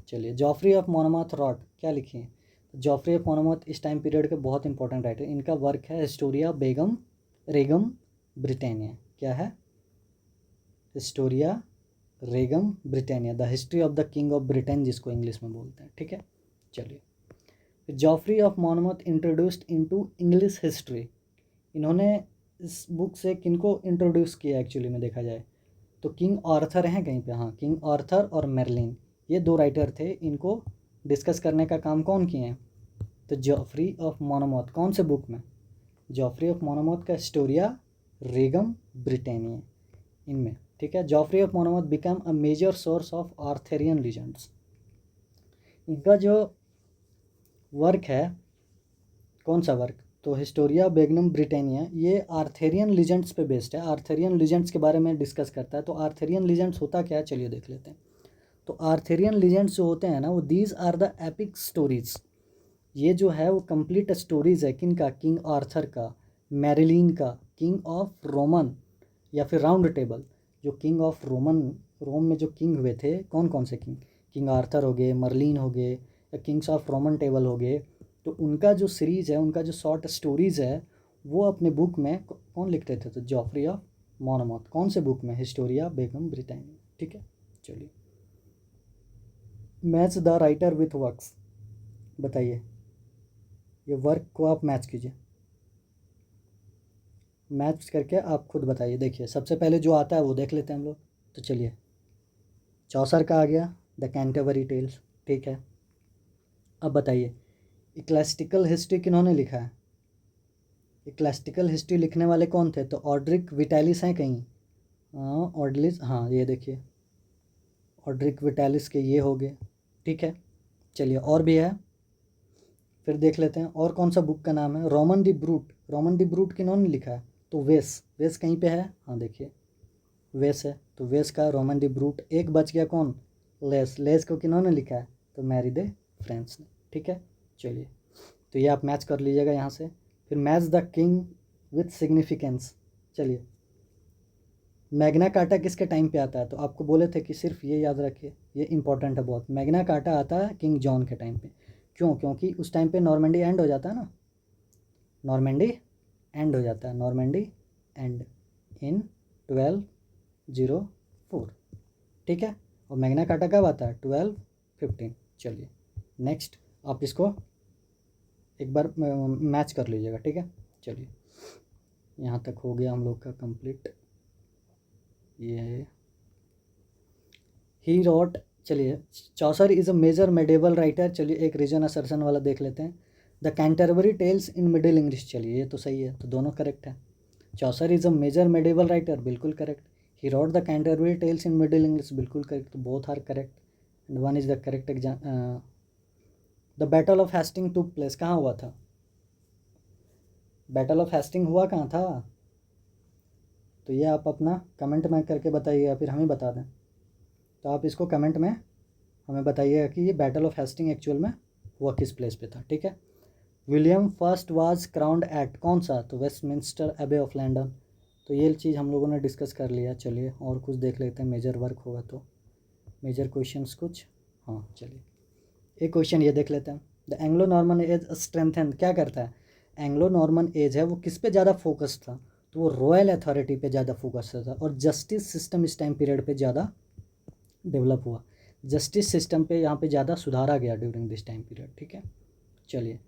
चलिए जॉफ्री ऑफ मोनोमॉथ रॉट, क्या लिखी है, जॉफ्री ऑफ मोनोमॉथ इस टाइम पीरियड के बहुत इंपॉर्टेंट राइटर, इनका वर्क है हिस्टोरिया रेगम ब्रिटानिया, क्या है, Historia Regum Britannia, the history of the king of Britain जिसको इंग्लिश में बोलते हैं। ठीक है, चलिए Geoffrey of Monmouth introduced into English history, इन्होंने इस बुक से किनको इंट्रोड्यूस किया एक्चुअली में देखा जाए, तो किंग आर्थर हैं कहीं पे, हाँ किंग आर्थर और मेरलिन, ये दो राइटर थे, इनको डिस्कस करने का काम कौन किए हैं, तो जॉफ्री ऑफ मोनोमॉथ, कौन से बुक में, जॉफ्री ऑफ मोनोमॉथ का हिस्टोरिया रेगम ब्रिटानिया, इनमें। ठीक है, Geoffrey of Monmouth become a major source of Arthurian legends, इनका जो वर्क है, कौन सा वर्क, तो हिस्टोरिया बेगनम ब्रिटानिया, ये आर्थरियन लीजेंड्स पे बेस्ड है, आर्थरियन लीजेंड्स के बारे में डिस्कस करता है। तो आर्थरियन लीजेंड्स होता क्या है, चलिए देख लेते हैं। तो आर्थरियन लीजेंड्स जो होते हैं ना, वो these are the epic stories, ये जो है वो कंप्लीट स्टोरीज है किन का, किंग आर्थर का, मैरिलीन का, किंग ऑफ रोमन या फिर राउंड टेबल, जो किंग ऑफ रोम में जो किंग हुए थे, कौन कौन से किंग, किंग आर्थर हो गए, मर्लिन हो गए, या किंग्स ऑफ रोमन टेबल हो गए, तो उनका जो सीरीज़ है, उनका जो शॉर्ट स्टोरीज़ है, वो अपने बुक में कौन लिखते थे, तो जॉफ्री ऑफ मोनोमॉथ, कौन से बुक में, हिस्टोरिया बेगम ब्रिटानिया। ठीक है, चलिए match the writer with works, बताइए ये वर्क को आप मैच कीजिए, मैच करके आप खुद बताइए। देखिए सबसे पहले जो आता है वो देख लेते हैं हम लोग, तो चलिए चौसर का आ गया द कैंटरबरी टेल्स। ठीक है, अब बताइए इक्लेस्टिकल हिस्ट्री किन्होंने लिखा है, इक्लेस्टिकल हिस्ट्री लिखने वाले कौन थे, तो ऑड्रिक विटैलिस हैं कहीं, हाँ ऑडलिस, हाँ ये देखिए ऑड्रिक विटैलिस के ये हो गए। ठीक है, चलिए और भी है, फिर देख लेते हैं और कौन सा बुक का नाम है, Roman de Brut, Roman de Brut किन्होंने लिखा है, तो वेस कहीं पे है, हाँ देखिए वेस है, तो वेस का रोमन दी ब्रूट। एक बच गया कौन, लेस को किन्होंने लिखा है, तो मैरी दे फ्रांस ने। ठीक है, चलिए तो ये आप मैच कर लीजिएगा यहाँ से। फिर match the king with significance, चलिए मैग्ना कार्टा किसके टाइम पे आता है, तो आपको बोले थे कि सिर्फ ये याद रखिए, ये इंपॉर्टेंट है बहुत, मैग्ना कार्टा आता है किंग जॉन के टाइम पे, क्यों, क्योंकि उस टाइम पे नॉर्मंडी एंड हो जाता है ना, नॉर्मंडी एंड हो जाता है, नॉर्मंडी एंड इन 1204। ठीक है, और मैग्ना कार्टा कब आता है, 1215। चलिए नेक्स्ट, आप इसको एक बार मैच कर लीजिएगा। ठीक है, चलिए यहाँ तक हो गया हम लोग का कंप्लीट, ये है ही रॉट। चलिए Chaucer is a major medieval writer, चलिए एक रीजन असर्सन वाला देख लेते हैं, the Canterbury tales in middle English, चलिए ये तो सही है, तो दोनों करेक्ट है। Chaucer is a major medieval writer, बिल्कुल correct. He wrote the Canterbury tales in middle English, बिल्कुल करेक्ट, तो both are correct and one is the correct exam. The battle of Hasting took place, कहाँ हुआ था, battle of Hastings हुआ कहाँ था, तो ये आप अपना कमेंट में करके बताइएगा, फिर हमें बता दें, तो आप इसको कमेंट में हमें बताइएगा कि ये बैटल ऑफ हेस्टिंग एक्चुअल में हुआ किस प्लेस पे था। ठीक है, William first was crowned at कौन सा, तो वेस्टमिंस्टर एबे ऑफ लंदन। तो ये चीज़ हम लोगों ने डिस्कस कर लिया। चलिए और कुछ देख लेते हैं, मेजर वर्क होगा तो मेजर क्वेश्चंस कुछ। हाँ चलिए एक क्वेश्चन ये देख लेते हैं। The Anglo Norman age strengthen क्या करता है, एंग्लो नॉर्मन एज है वो किस पे ज़्यादा फोकस था, तो वो रॉयल अथॉरिटी पे ज़्यादा फोकस था और जस्टिस सिस्टम इस टाइम पीरियड पे ज़्यादा डेवलप हुआ। जस्टिस सिस्टम पे यहाँ पे ज़्यादा सुधार आ गया ड्यूरिंग दिस टाइम पीरियड। ठीक है चलिए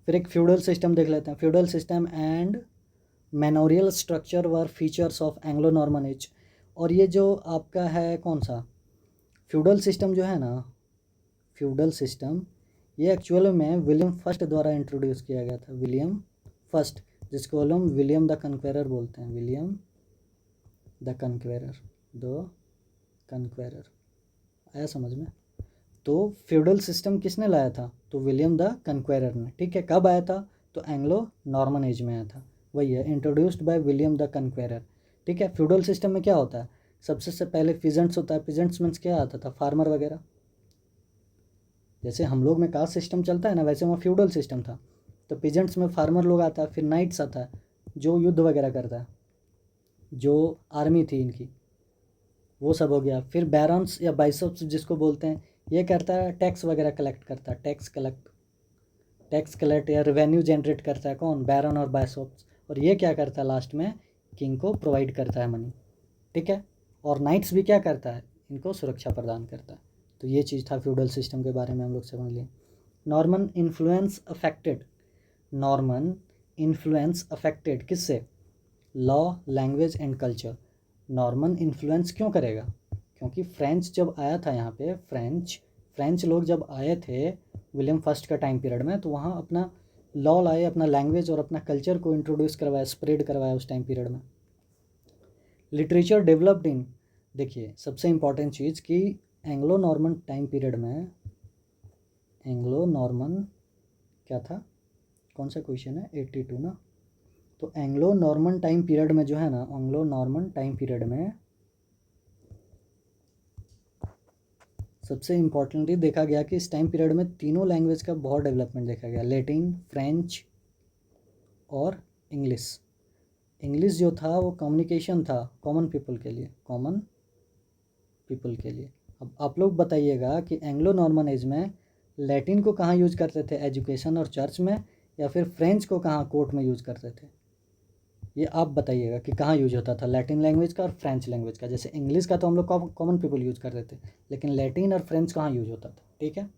फिर एक फ्यूडल सिस्टम देख लेते हैं। Feudal system and manorial structure were features of Anglo Norman age. और ये जो आपका है कौन सा फ्यूडल सिस्टम जो है ना, फ्यूडल सिस्टम ये एक्चुअल में विलियम फर्स्ट द्वारा इंट्रोड्यूस किया गया था। विलियम फर्स्ट, जिसको हम विलियम द कन्क्वेरर बोलते हैं। विलियम द कन्क्वेरर, द कन्क्वेरर, आया समझ में। तो फ्यूडल सिस्टम किसने लाया था, तो विलियम द कन्क्वेरर ने। ठीक है कब आया था, तो एंग्लो नॉर्मन एज में आया था। वही है introduced by William the conqueror. ठीक है फ्यूडल सिस्टम में क्या होता है, सबसे से पहले फिजेंट्स होता है। फिजेंट्स मीन्स क्या आता था, फार्मर वगैरह। जैसे हम लोग में कास्ट सिस्टम चलता है ना, वैसे वहाँ फ्यूडल सिस्टम था। तो पिजेंट्स में फार्मर लोग आता है, फिर नाइट्स आता है जो युद्ध वगैरह करता है, जो आर्मी थी इनकी, वो सब हो गया। फिर बैरन्स या बाइसप्स जिसको बोलते हैं, ये करता है टैक्स वगैरह कलेक्ट करता है। टैक्स कलेक्ट या रेवेन्यू जनरेट करता है कौन, बैरन और बाइसप्स। और ये क्या करता है लास्ट में, किंग को प्रोवाइड करता है मनी। ठीक है और नाइट्स भी क्या करता है, इनको सुरक्षा प्रदान करता है। तो ये चीज़ था फ्यूडल सिस्टम के बारे में हम लोग समझ लिए। Norman influence affected, Norman influence affected किससे, law language and culture. Norman influence क्यों करेगा, क्योंकि फ्रेंच जब आया था यहाँ पे, फ्रेंच लोग जब आए थे विलियम फर्स्ट का टाइम पीरियड में, तो वहाँ अपना लॉ लाए, अपना लैंग्वेज और अपना कल्चर को इंट्रोड्यूस करवाया, स्प्रेड करवाया उस टाइम पीरियड में। लिटरेचर डेवलप्ड इन, देखिए सबसे इम्पॉर्टेंट चीज़ कि एंग्लो नॉर्मन टाइम पीरियड में, एंग्लो नॉर्मन क्या था, कौन सा क्वेश्चन है 82 ना, तो एंग्लो नॉर्मन टाइम पीरियड में जो है ना, एंग्लो नॉर्मन टाइम पीरियड में सबसे इम्पॉर्टेंटली देखा गया कि इस टाइम पीरियड में तीनों लैंग्वेज का बहुत डेवलपमेंट देखा गया, लैटिन, फ्रेंच और इंग्लिश। इंग्लिश जो था वो कम्युनिकेशन था कॉमन पीपल के लिए, कॉमन पीपल के लिए। अब आप लोग बताइएगा कि एंग्लो नॉर्मन एज में लैटिन को कहाँ यूज करते थे, एजुकेशन और चर्च में, या फिर फ्रेंच को कहाँ कोर्ट में यूज करते थे, ये आप बताइएगा कि कहाँ यूज होता था लैटिन लैंग्वेज का और फ्रेंच लैंग्वेज का। जैसे इंग्लिश का तो हम लोग कॉमन पीपल यूज करते थे, लेकिन लैटिन और फ्रेंच कहाँ यूज होता था। ठीक है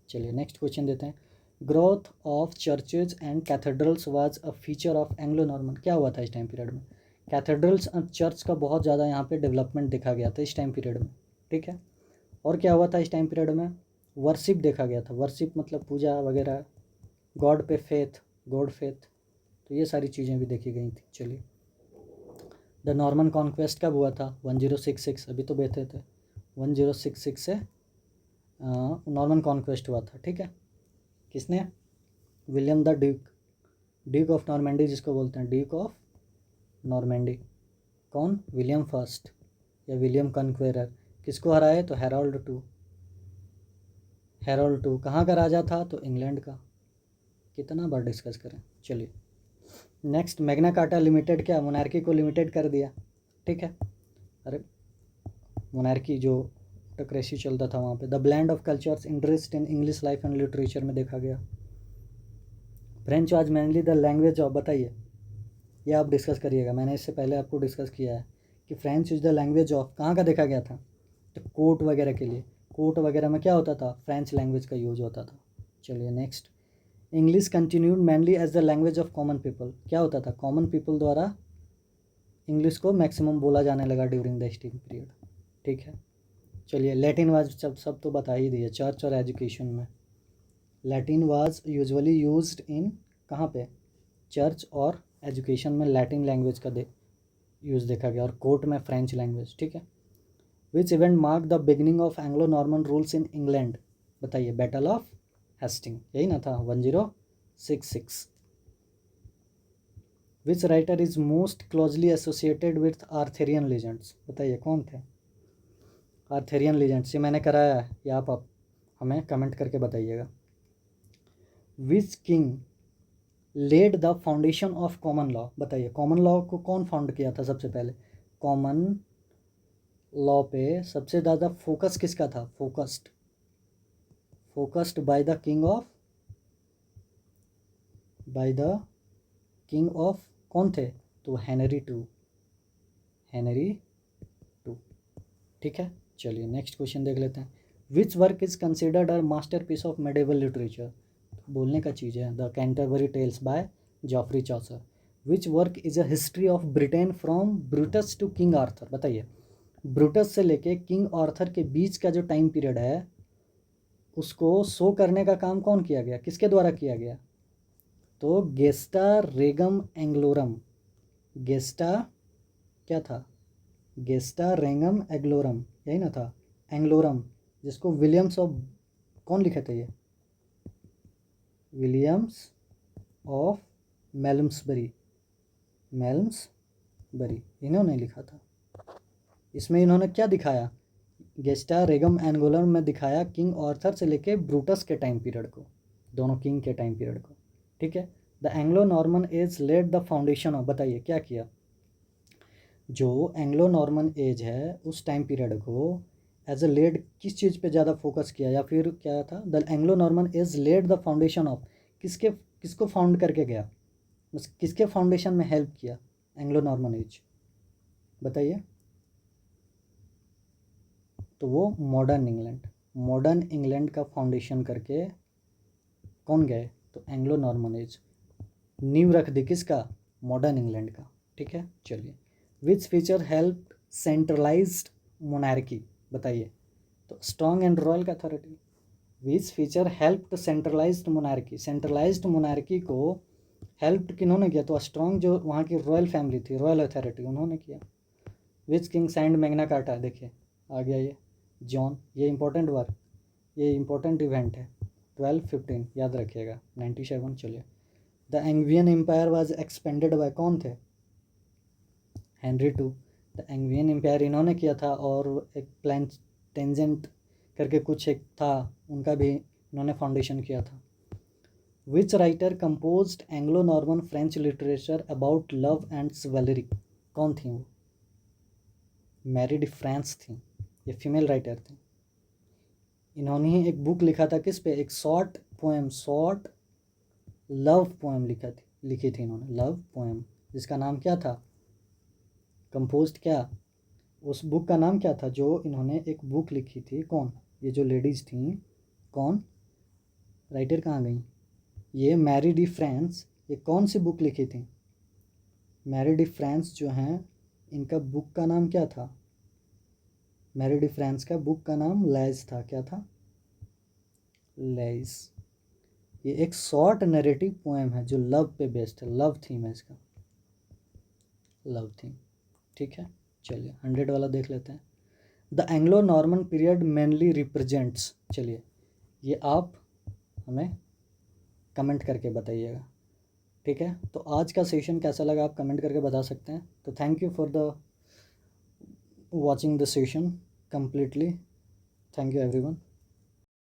चलिए नेक्स्ट क्वेश्चन देते हैं। Growth of churches and cathedrals was a feature of Anglo Norman. क्या हुआ था इस टाइम पीरियड में, कैथेड्रल्स और चर्च का बहुत ज़्यादा यहाँ पे डेवलपमेंट देखा गया था इस टाइम पीरियड में। ठीक है और क्या हुआ था इस टाइम पीरियड में, वर्शिप देखा गया था। वर्शिप मतलब पूजा वगैरह, गॉड पे फेथ, गॉड फेथ, तो ये सारी चीज़ें भी देखी गई थी। चलिए द नॉर्मन कॉन्क्वेस्ट कब हुआ था, 1066, अभी तो बेहतर थे, 1066 से नॉर्मन कॉन्क्वेस्ट हुआ था। ठीक है किसने, William the Duke of Normandy जिसको बोलते हैं, ड्यूक ऑफ नॉर्मेंडी। कौन, विलियम फर्स्ट या विलियम कन्क्वेरर। किसको हराए, तो हैरोल्ड टू कहाँ का राजा था, तो इंग्लैंड का। कितना बार डिस्कस करें। चलिए नेक्स्ट, मैग्ना कार्टा लिमिटेड क्या, मोनार्की को लिमिटेड कर दिया। ठीक है अरे मोनार्की जो ऑटोक्रेसी चलता था वहाँ पे। The bland of cultures interest in English life and literature में देखा गया। French was mainly the language of, बताइए ये आप डिस्कस करिएगा, मैंने इससे पहले आपको डिस्कस किया है कि French is the language of, कहाँ का देखा गया था, तो कोर्ट वगैरह के लिए, कोर्ट वगैरह में क्या होता था, फ्रेंच लैंग्वेज का यूज होता था। चलिए next, English continued mainly as the language of common people. क्या होता था, कॉमन पीपल द्वारा इंग्लिश को मैक्सिमम बोला जाने लगा ड्यूरिंग द स्टीम पीरियड। ठीक है चलिए लैटिन वाज सब तो बता ही दिए, चर्च और एजुकेशन में। Latin was usually used in, कहाँ पे, चर्च और एजुकेशन में लैटिन लैंग्वेज का यूज़ देखा गया, और कोर्ट में फ्रेंच लैंग्वेज। ठीक है which event mark the beginning of Anglo Norman rules in England, बताइए, बैटल ऑफ हेस्टिंग, यही ना था 1066। Which writer is most closely associated with Arthurian legends, बताइए कौन थे आर्थेरियन लीजेंड्स। ये मैंने कराया है, या आप हमें कमेंट करके बताइएगा। Which king laid the foundation of common law, बताइए कॉमन लॉ को कौन फाउंड किया था सबसे पहले? कॉमन लॉ पे सबसे ज़्यादा फोकस किसका था? Focused by the king of कौन थे? तो हेनरी टू। ठीक है, चलिए नेक्स्ट क्वेश्चन देख लेते हैं। Which work is considered a masterpiece of medieval literature? बोलने का चीज़ है। The Canterbury Tales by Geoffrey Chaucer. Which work is a history of Britain from Brutus to king Arthur? बताइए ब्रूटस से लेके किंग आर्थर के बीच का जो टाइम पीरियड है उसको शो करने का काम कौन किया गया, किसके द्वारा किया गया? तो गेस्टा रेगम एंग्लोरम। गेस्टा क्या था? गेस्टा रेगम एग्लोरम, यही ना था? एंग्लोरम, जिसको विलियम्स ऑफ कौन लिखे थे? ये विलियम्स ऑफ मेल्मसबरी इन्होंने लिखा था। इसमें इन्होंने क्या दिखाया? गेस्टा रेगम एंगोलम में दिखाया किंग आर्थर से लेके ब्रूटस के टाइम पीरियड को, दोनों किंग के टाइम पीरियड को। ठीक है। The Anglo Norman age laid the foundation of, बताइए क्या किया? जो एंग्लो नॉर्मन एज है उस टाइम पीरियड को एज अ लेड किस चीज़ पे ज़्यादा फोकस किया, या फिर क्या था? The Anglo Norman age laid the foundation of, किसको फाउंड करके गया, बस किसके फाउंडेशन में हेल्प किया एंग्लो नॉर्मन एज? बताइए। तो वो मॉडर्न इंग्लैंड का फाउंडेशन करके कौन गए? तो एंग्लो नॉर्मन एज नींव रख दी किसका? मॉडर्न इंग्लैंड का। ठीक है, चलिए। Which feature help centralized monarchy? बताइए। तो strong and royal authority. Which feature help centralized monarchy को हेल्प किन्होंने किया? तो स्ट्रॉन्ग जो वहाँ की रॉयल फैमिली थी, रॉयल अथॉरिटी, उन्होंने किया। Which king signed Magna Carta? देखिए आ गया ये जॉन। ये इंपॉर्टेंट वर्क, ये इंपॉर्टेंट इवेंट है। 1215 याद रखिएगा। 97। चलिए। The Angevin empire was expanded by कौन थे? Henry two. The Angevin empire इन्होंने किया था, और एक प्लान टेंजेंट करके कुछ एक था, उनका भी इन्होंने फाउंडेशन किया था। Which writer composed Anglo Norman French literature about love and chivalry? कौन थी वो? मैरी डी फ्रांस थी, ये फीमेल राइटर थी। इन्होंने ही एक बुक लिखा था किस पे? एक शॉर्ट लव पोएम लिखी थी इन्होंने, लव पोएम, जिसका नाम क्या था? कंपोज्ड क्या? उस बुक का नाम क्या था जो इन्होंने एक बुक लिखी थी? कौन? ये जो लेडीज़ थी, कौन? राइटर कहाँ गई? ये मैरी डी फ्रांस, ये कौन सी बुक लिखी थी? मैरी डी फ्रांस जो हैं, इनका बुक का नाम क्या था? मैरी डी फ्रांस का बुक का नाम लैज था। क्या था? लैज। ये एक शॉर्ट नरेटिव पोएम है जो लव पे बेस्ड है, लव थीम है इसका, लव थीम। ठीक है, चलिए 100 वाला देख लेते हैं। The Anglo Norman period mainly represents, चलिए ये आप हमें कमेंट करके बताइएगा। ठीक है, तो आज का सेशन कैसा लगा आप कमेंट करके बता सकते हैं। तो thank you for the watching the session completely. Thank you everyone.